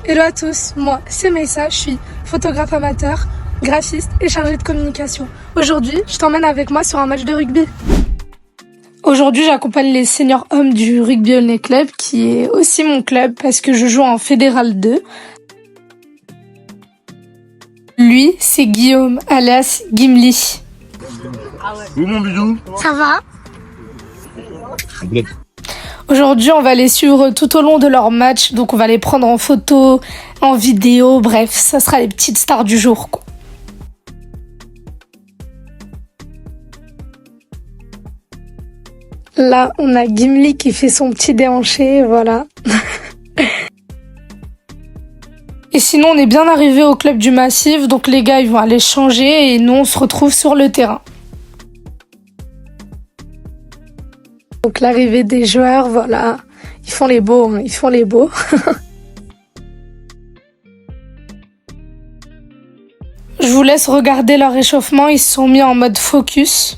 Hello à tous, moi c'est Meissa, je suis photographe amateur, graphiste et chargée de communication. Aujourd'hui, je t'emmène avec moi sur un match de rugby. Aujourd'hui, j'accompagne les seniors hommes du Rugby Aulnay Club, qui est aussi mon club parce que je joue en Fédéral 2. Lui, c'est Guillaume, alias Gimli. Oui, mon bidou. Ça va ? Aujourd'hui, on va les suivre tout au long de leur match, donc on va les prendre en photo, en vidéo, bref, ça sera les petites stars du jour, quoi. Là, on a Gimli qui fait son petit déhanché, voilà. Et sinon, on est bien arrivé au club du Massif, donc les gars, ils vont aller changer et nous, on se retrouve sur le terrain. Donc l'arrivée des joueurs, voilà, ils font les beaux, hein, ils font les beaux. Je vous laisse regarder leur échauffement, ils se sont mis en mode focus.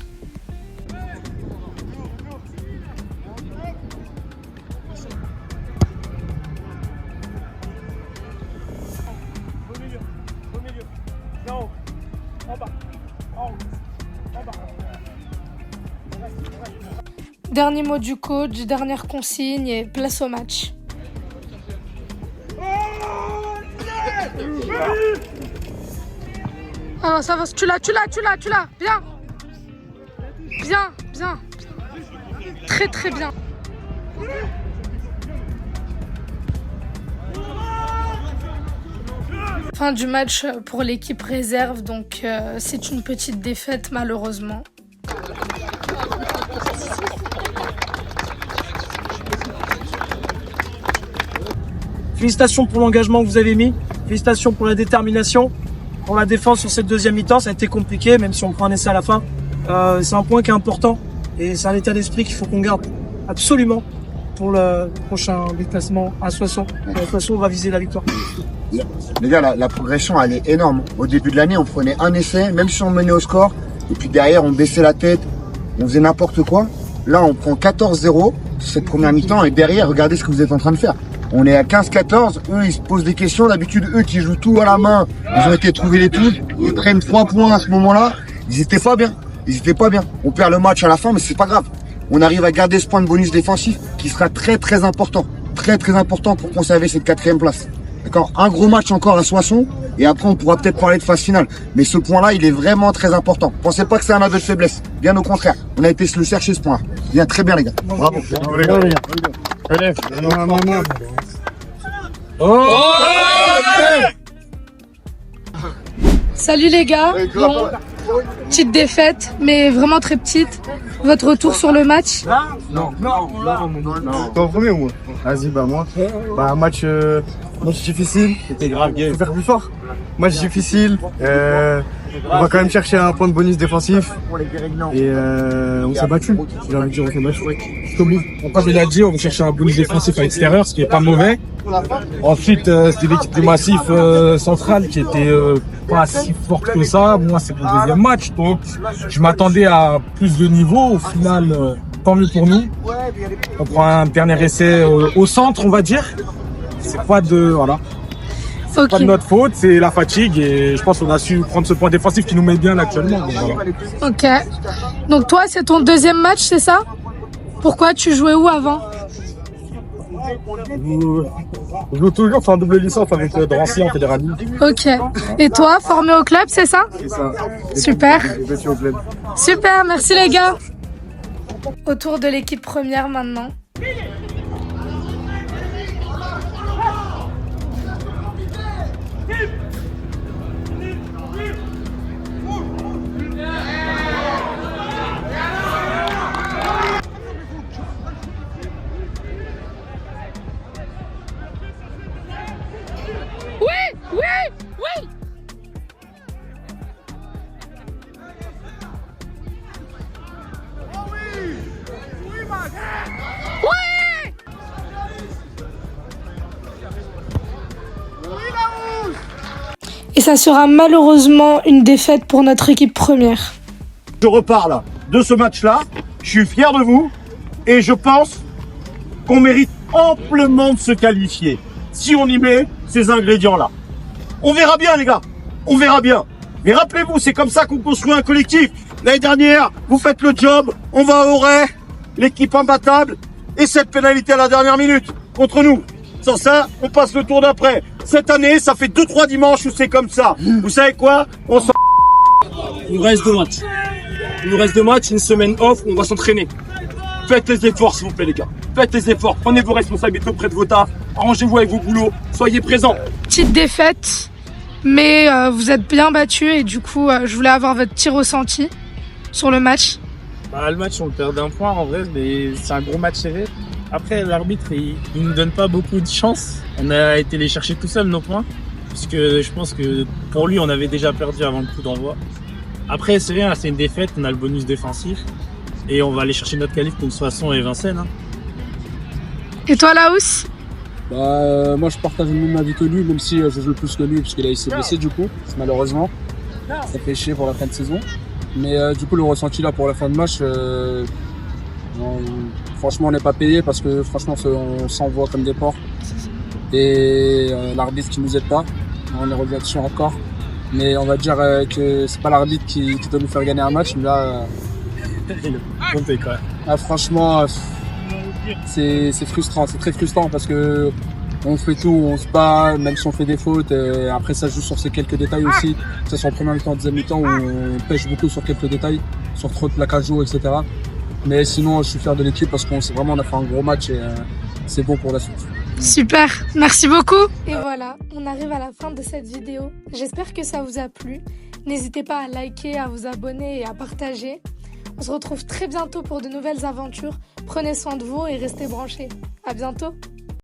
Dernier mot du coach, dernière consigne et place au match. Ah ça va, tu l'as, bien. Bien. Très très bien. Fin du match pour l'équipe réserve, donc c'est une petite défaite malheureusement. Félicitations pour l'engagement que vous avez mis, félicitations pour la détermination, pour la défense sur cette deuxième mi-temps. Ça a été compliqué, même si on prend un essai à la fin. C'est un point qui est important et c'est un état d'esprit qu'il faut qu'on garde absolument pour le prochain déplacement à Soissons. De toute façon, on va viser la victoire. Les gars, la progression, elle est énorme. Au début de l'année, on prenait un essai, même si on menait au score, et puis derrière, on baissait la tête, on faisait n'importe quoi. Là, on prend 14-0 cette première mi-temps, et derrière, regardez ce que vous êtes en train de faire. On est à 15-14, eux ils se posent des questions, d'habitude eux qui jouent tout à la main, ils ont été trouver les trucs, ils prennent 3 points à ce moment-là, ils étaient pas bien, On perd le match à la fin mais c'est pas grave, on arrive à garder ce point de bonus défensif qui sera très très important pour conserver cette 4e place. D'accord, un gros match encore à Soissons et après on pourra peut-être parler de phase finale, mais ce point-là il est vraiment très important. Pensez pas que c'est un aveu de faiblesse, bien au contraire, on a été se le chercher ce point-là. Bien, très bien les gars, bravo. Salut les gars, bon, petite défaite, mais vraiment très petite. Votre retour sur le match? Non. T'es en premier ou moi? Vas-y, moi. Match difficile. C'était grave, gay. Faire plus fort. Match difficile. On va quand même chercher un point de bonus défensif. Et on s'est battu. J'ai envie de dire, on s'est battu. Comme il a dit, on va chercher un bonus défensif à l'extérieur, ce qui est pas mauvais. Ensuite, c'était l'équipe du Massif central qui était pas si forte que ça. Moi, c'est mon deuxième match, donc je m'attendais à plus de niveau. Au final, tant mieux pour nous. On prend un dernier essai au centre, on va dire. C'est pas de Okay. Pas de notre faute, c'est la fatigue et je pense qu'on a su prendre ce point défensif qui nous met bien actuellement. Donc, voilà. Ok. Donc toi, c'est ton deuxième match, c'est ça? Pourquoi tu jouais où avant? Je joue toujours, c'est en double licence avec Drancy en Fédéral. Ok. Et toi, formé au club, c'est ça? C'est ça. Super. Je suis au club. Super, merci les gars. Autour de l'équipe première maintenant. Oui. Et ça sera malheureusement une défaite pour notre équipe première. Je repars là, de ce match-là, je suis fier de vous et je pense qu'on mérite amplement de se qualifier. si on y met ces ingrédients-là. On verra bien, les gars. On verra bien. Mais rappelez-vous, c'est comme ça qu'on construit un collectif. L'année dernière, vous faites le job, on va au Auray, l'équipe imbattable, et cette pénalité à la dernière minute contre nous. Sans ça, on passe le tour d'après. Cette année, ça fait 2-3 dimanches où c'est comme ça. Vous savez quoi? On s'en... Il nous reste 2 matchs. Il nous reste 2 matchs, une semaine off, on va s'entraîner. Faites les efforts, s'il vous plaît, les gars. Faites les efforts. Prenez vos responsabilités auprès de vos tafs. Arrangez-vous avec vos boulots. Soyez présents. Petite défaite, mais vous êtes bien battus et du coup, je voulais avoir votre petit ressenti sur le match. Bah, le match, on le perd d'un point en vrai, mais c'est un gros match serré. Après, l'arbitre, il nous donne pas beaucoup de chance. On a été les chercher tout seul, nos points. Parce que je pense que pour lui, on avait déjà perdu avant le coup d'envoi. Après, c'est rien, c'est une défaite, on a le bonus défensif. Et on va aller chercher notre qualif contre Soissons et Vincennes. Hein. Et toi, Laous? Moi, je partage le même avis que lui, même si je joue plus que lui, parce qu'il s'est blessé du coup, malheureusement. Ça fait chier pour la fin de saison. Mais du coup, le ressenti là pour la fin de match, franchement, on n'est pas payé parce que franchement, on s'envoie comme des porcs. Et l'arbitre qui nous aide pas, on est revenu dessus encore. Mais on va dire que c'est pas l'arbitre qui doit nous faire gagner un match, mais là, franchement, c'est frustrant, c'est très frustrant parce que on fait tout, on se bat, même si on fait des fautes. Après, ça joue sur ces quelques détails aussi. Ça c'est en première mi-temps, deuxième mi-temps où on pêche beaucoup sur quelques détails, sur trop de plaquages, etc. Mais sinon, je suis fier de l'équipe parce qu'on on a fait un gros match et c'est bon pour la suite. Super, merci beaucoup. Et voilà, on arrive à la fin de cette vidéo. J'espère que ça vous a plu. N'hésitez pas à liker, à vous abonner et à partager. On se retrouve très bientôt pour de nouvelles aventures. Prenez soin de vous et restez branchés. À bientôt.